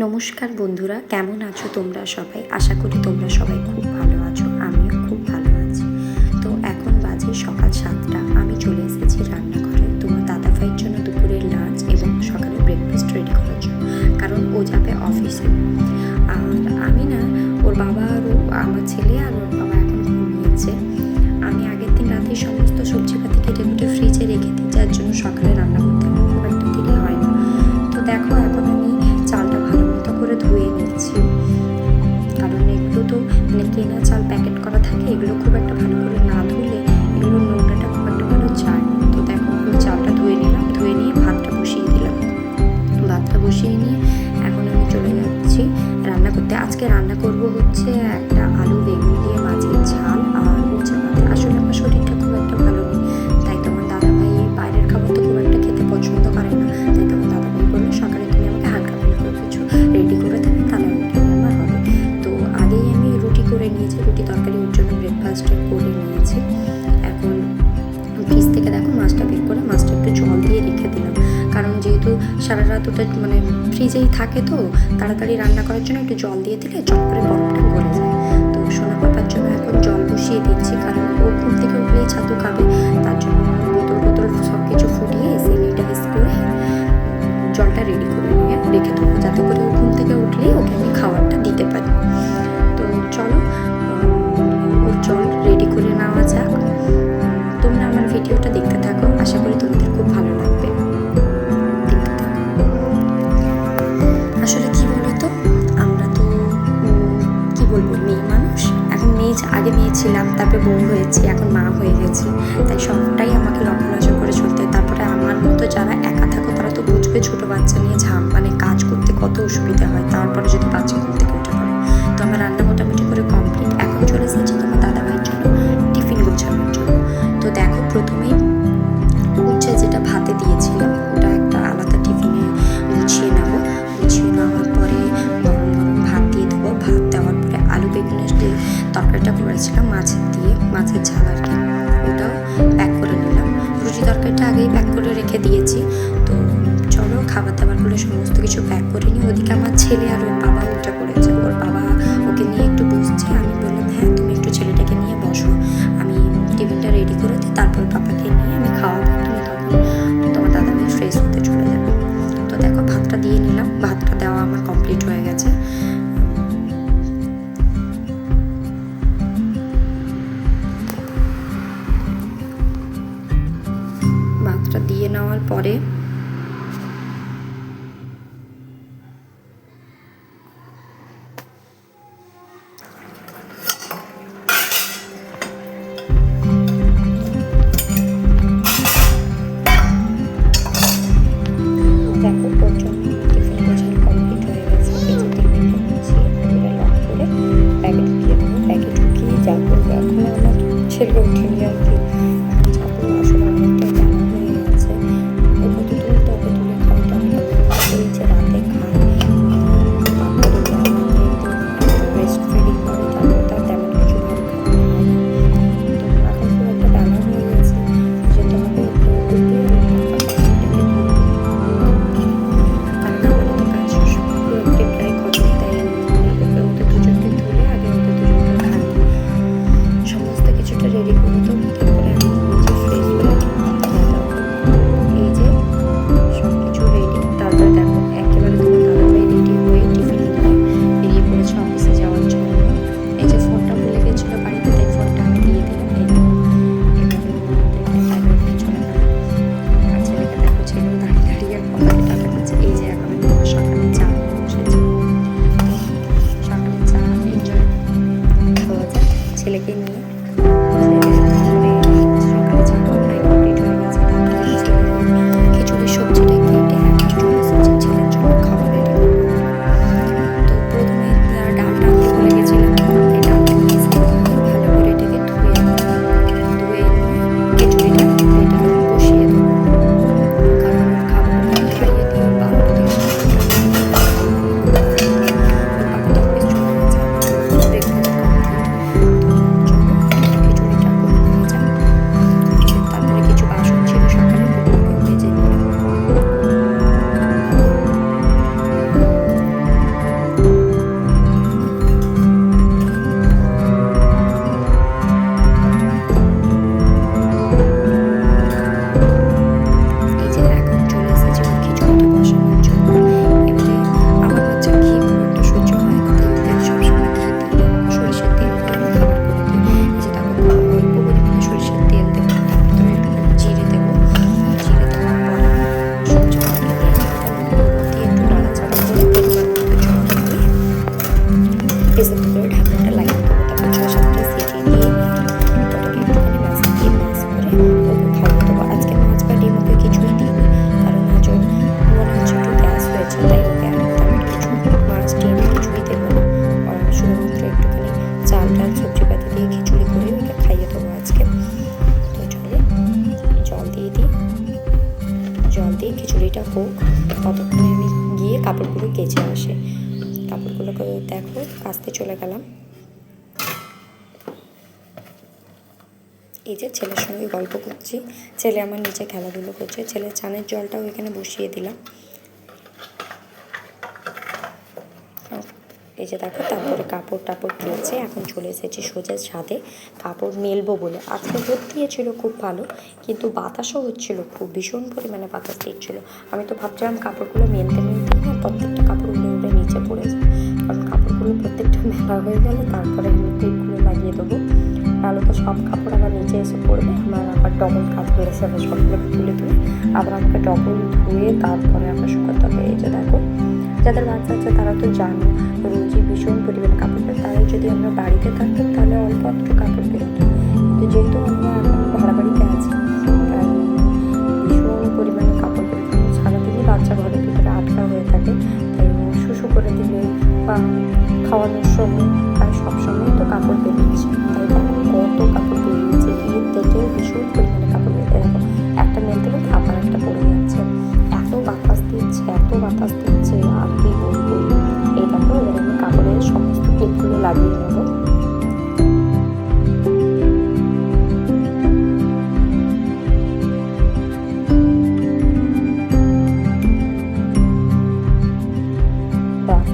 নমস্কার বন্ধুরা, কেমন আছো তোমরা সবাই? আশা করি তোমরা সবাই খুব ভালো আছো। আমিও খুব ভালো আছি। তো এখন বাজে সকাল 7টা। আমি চলে এসেছি রান্নাঘরে তোমার দাদাভাইয়ের জন্য দুপুরের লাঞ্চ এবং সকালে ব্রেকফাস্ট রেডি করার জন্য, কারণ ও যাবে অফিসে। আর আমি না, ওর বাবা আর আমার ছেলে আর ওর বাবা এখন ঘুমিয়েছে। আমি আগের দিন রাতে সমস্ত সবজিপাতি কেটে কুটে ফ্রিজে রেখে দিই, যার জন্য সকালে রান্না করতে আমার খুব একটা দেরি হয় না। তো দেখো, এখন আমি চালটা ভালো মতো করে ধুয়ে নিচ্ছি, কারণ এগুলো তো কেনা চাল প্যাকেট করা থাকে, এগুলো খুব একটা ভালো করে না ধুলে এগুলোর নোংরাটা খুব একটা ভালো যায় না। তো দেখো, চালটা ধুয়ে নিলাম, ধুয়ে নিয়ে ভাতটা বসিয়ে দিলাম। ভাতটা বসিয়ে নিয়ে এখন আমি চলে যাচ্ছি রান্না করতে। আজকে রান্না করব হচ্ছে একটা আলু বেগুন দিয়ে মাছের ঝাল আর উচ্ছে ভাত। আসলে আমার শরীরটা খুব একটা ভালো নেই, তাই তোমার দাদাভাই বাইরের খাবার তো খুব একটা খেতে পছন্দ করে না। তাই তোমার দাদাভাই বললো সকালে তুমি আমাকে হালকা করে কিছু রেডি করে দেবে, তাহলে আমার হবে। তো আগেই আমি রুটি করে নিয়েছি, রুটি তরকারি ওর জন্য ব্রেকফাস্ট করে নিয়েছি। এখন ফ্রিজ থেকে দেখো মাছটা বের করে মাছটা একটু জল দিয়ে রেখে দিলাম, কারণ যেহেতু সারা রাত ওটা ফ্রিজেই থাকে, তো তাড়াতাড়ি রান্না করার জন্য একটু জল দিয়ে দিলে চট করে বরফটা গলে যায়। তো সোনা পাপার জন্য এখন জল বসিয়ে দিচ্ছি, কারণ ও ঘুম থেকে উঠলেই ছাতু খাবে, তার জন্য বোতল সব কিছু ফুটিয়ে স্যানিটাইজ করে জলটা রেডি করে নিয়ে রেখে দেবো, যাতে করে ও ঘুম থেকে উঠলেই ওকে আমি খাবারটা দিতে পারি। তো চলো ওর জল রেডি করে নেওয়া যাক। তোমরা আমার ভিডিওটা দেখতে থাকো, আশা করি তোমাদের খুব ভালো লাগবে। আসলে কি বলতো, আমরা তো কি বলবো, মেয়ে মানুষ। এখন আগে মেয়ে ছিলাম, তারপরে বউ হয়েছি, এখন মা হয়ে গেছি, তাই সবটাই আমাকে লক্ষ্য নজর করে চলতে হয়। তারপরে আমার মতো যারা একা থাকো তারা তো বুঝবে ছোটো বাচ্চা নিয়ে কাজ করতে কত অসুবিধা হয়, তারপরে যদি বাচ্চা ঘুম থেকে উঠে পড়ে। তো আমার রান্না মোটামুটি করে কমপ্লিট। এখন চলে এসেছি তোমার দাদাভাইয়ের জন্য টিফিন গোছানোর জন্য। তো দেখো, প্রথমেই উচ্ছে যেটা ভাতে দিয়েছিলাম ওটা একটা আলাদা টিফিনে গুছিয়ে নেবো। গুছিয়ে নেওয়ার পরে গরম গরম ভাত দিয়ে দেবো। ভাত দেওয়ার পরে আলু বেগুনের যে তরকারিটা করেছিলাম মাছের ঝাল আর কি, ওটাও প্যাক করে নিলাম। রুটি তরকারিটা আগেই প্যাক করে রেখে দিয়েছি। তো চলো খাবার দাবারগুলো সমস্ত কিছু প্যাক করে নিই। ওদিকে আমার ছেলে আর ওর বাবা উঠে পড়েছে, ওর বাবা ওকে নিয়ে একটু বসছে। আমি বললাম হ্যাঁ, তুমি একটু ছেলেটাকে নিয়ে বসো, আমি টিফিনটা রেডি করে দিই, তারপর পাপাকে নিয়ে আমি খাওয়াবো, তুমি তখন তোমার দাদাভাই ফ্রেশ হতে চলে যাবে। তো দেখো, ভাতটা দিয়ে নিলাম, ভাতটা দেওয়া আমার কমপ্লিট হয়ে গেছে। ভাতটা দিয়ে নেওয়ার পরে এসে। কাপড়গুলোকে দেখো কাচতে চলে গেলাম। এই যে ছেলের সঙ্গে গল্প করছি, ছেলে আমার নিচে খেলাধুলো করছে, ছেলের চানের জলটাও এখানে বসিয়ে দিলাম। এই যে দেখো, তারপরে কাপড় টাপড় তুলছে। এখন চলে এসেছি সোজা ছাদে কাপড় মেলবো বলে। আজকে রোদ দিয়েছিল খুব ভালো, কিন্তু বাতাসও হচ্ছিল, খুব ভীষণ পরিমাণে বাতাস দিচ্ছিলো। আমি তো ভাবছিলাম কাপড়গুলো মেলতে না প্রত্যেকটা কাপড় উড়ে উড়ে নিচে পড়ে যায়, কারণ কাপড়গুলো প্রত্যেকটা মেলা হয়ে গেলে তারপরে আমি ক্লিপগুলো লাগিয়ে দেবো, নাহলে তো সব কাপড় আবার নিচে এসে পড়বে। আমার আবার ডবল কাজ হয়ে যাবে, সবগুলোকে তুলে আবার আমাকে ডবল ধুয়ে তারপরে আমরা শুকাতে হবে। এই যে দেখো, যাদের বাচ্চা আছে তারা তো জানো রোজই ভীষণ পরিমাণে কাপড় বেরোয়। তাই যদি আমরা বাড়িতে থাকতাম তাহলে অল্প একটু কাপড় বেরোতো, কিন্তু যেহেতু আমরা এখন ভাড়া বাড়িতে আছি তাই ভীষণ পরিমাণে কাপড় বেরোতো। সারাদিনই বাচ্চা ঘরের ভিতরে আটকা হয়ে থাকে, তাই শুশু করে দিলে বা খাওয়ানোর সময় আর সবসময় তো কাপড় বেরিয়েছে। তাই দেখো কত কাপড় বেরিয়েছে, এর থেকেও ভীষণ পরিমাণে কাপড় বেরিয়ে দেখো একটা মেলতে গেলে আবার একটা পড়ে যাচ্ছে, এত বাতাস দিচ্ছে আর কি বলবো। এই দেখো, এবার আমি কাপড়ের সমস্ত ক্লিপগুলো লাগিয়ে নেবো।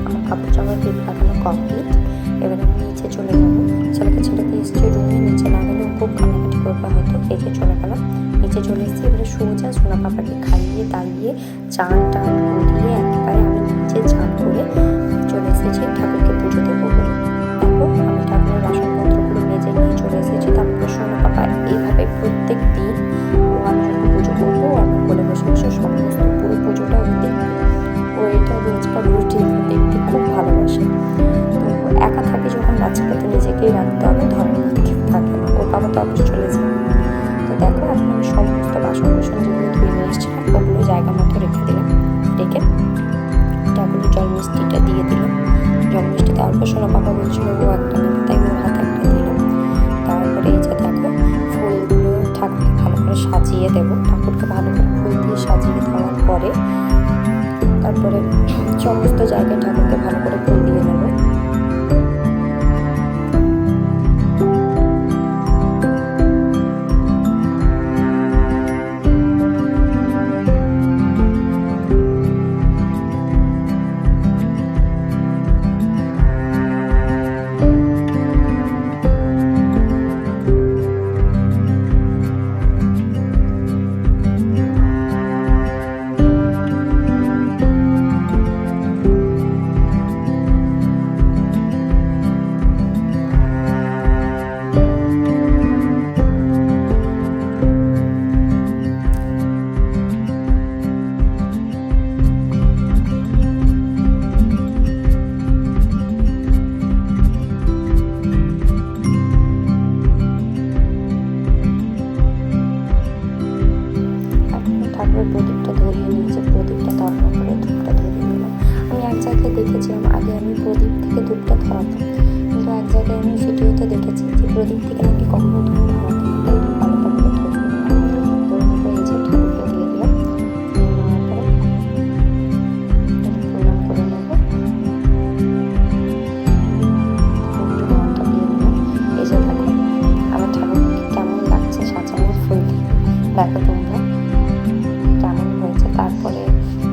আমার কাপড় জামার ক্লিপ লাগানো কমপ্লিট। এবার আমি নিচে চলে যাবো। ছেলেকে ছেড়ে দিয়ে এসেছি রুমে, নিচে না গেলেও খুব কান্নাকাটি করবে হয়তো। এই যে চলে গেলাম, নিচে চলে এসেছি। এবারে সোজা সোনা পাপাকে খাইয়ে দাইয়ে চান টান করিয়ে একেবারে আমি নিচে চান করে চলে এসেছি ঠাকুরকে পুজো দেবো বলে। দেখো আমি ঠাকুরের বাসনপত্রগুলো মেজে নিয়ে চলে এসেছি। তারপরে সোনা পাপা এইভাবে প্রত্যেক দিন ও আমি যখন পুজো করবো আমার কোলে বসে বসে সমস্ত পুরো পুজোটা ও দেখবে। ও এটা রোজকার রুটিন দেখতে খুব ভালোবাসে। তো একা থাকে যখন বাচ্চাকে তো নিজেকেই রাখতে হবে, ধরার মতো কেউ থাকে না। ওর বাবা তো অফিস চলে যায়। তো দেখো এখন আমি সমস্ত বাসন যেগুলো ধুয়ে নিয়ে এসেছিলাম ওগুলো জায়গা মতো রেখে দিলাম। রেখে ঠাকুরের জল মিষ্টিটা দিয়ে দিলাম। জল মিষ্টি দেওয়ার পর সোনা পাপা বলছিল ও একটা নেবে, তাই ওর হাতে একটা দিলাম। তারপরে এই যে দেখো ফুলগুলো ঠাকুরকে ভালো করে সাজিয়ে দেবো। ঠাকুরকে ভালো করে ফুল দিয়ে সাজিয়ে দেওয়ার পরে তারপরে সমস্ত জায়গায় ঠাকুরকে ভালো করে ফুল দিয়ে নেবো। ঠাকুরের প্রদীপটা ধরিয়ে নিয়েছে, প্রদীপটা ধরানোর পরে ধূপটা ধরিয়ে নিলাম। আমি এক জায়গায় দেখেছিলাম আগে আমি প্রদীপ থেকে ধূপটা ধরাতাম, কিন্তু এক জায়গায় আমি ভিডিওতে দেখেছি যে প্রদীপ থেকে নাকি কখনো ধূপ ধরাতে না, তাই আলাদা করে ধরিয়ে নিলাম। ধরানোর পরে এই যে ঠাকুরকে দিয়ে দিলাম। প্রণাম করে নেবো, প্রণামটা দিয়ে নিলাম। এই যে দেখো আমার ঠাকুরকে কেমন লাগছে সাজানো ফুল দিয়ে, দেখো তোমরা কেমন হয়েছে। তারপরে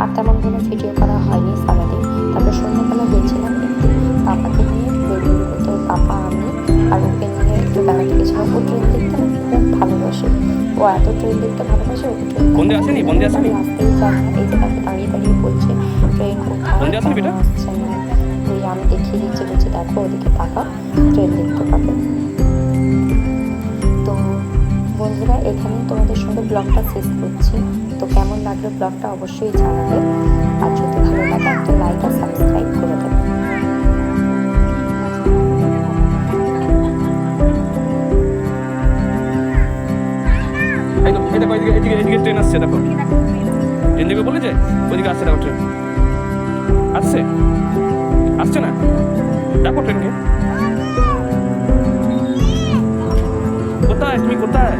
আর তেমন কোনো ভিডিও করা হয়নি সারাদিন। তারপরে সন্ধ্যাবেলা গেছিলাম একটু পাপাকে নিয়ে বেলুড়, তো পাপা আমি আর ওকে নিয়ে একটু বেড়াতে গেছিলাম। ও ট্রেন দেখতে খুব ভালোবাসে, ও এত ট্রেন দেখতে ভালোবাসে। ওকে ট্রেন আসতেই যায় না। এই যে তাকে দাঁড়িয়ে দাঁড়িয়ে বলছে ট্রেন কোথায় আসছে না। ওই আমি দেখিয়ে দিচ্ছি, বলছি দেখো ওদিকে তাকা, ট্রেন দেখতে পাবে। তো বন্ধুরা এখানেই তোমাদের সঙ্গে ব্লগটা শেষ করছি। তো কেমন লাগলো ব্লগটা অবশ্যই জানাবে, আর যদি ভালো লাগে একটা লাইক আর সাবস্ক্রাইব করে দেবে। এদিকে ট্রেন আসছে, দেখো ট্রেন দেবে বলেছে, ওইদিকে আসছে, দেখো ট্রেন আসছে না, দেখো ট্রেনকে। কোথায় তুমি, কোথায়?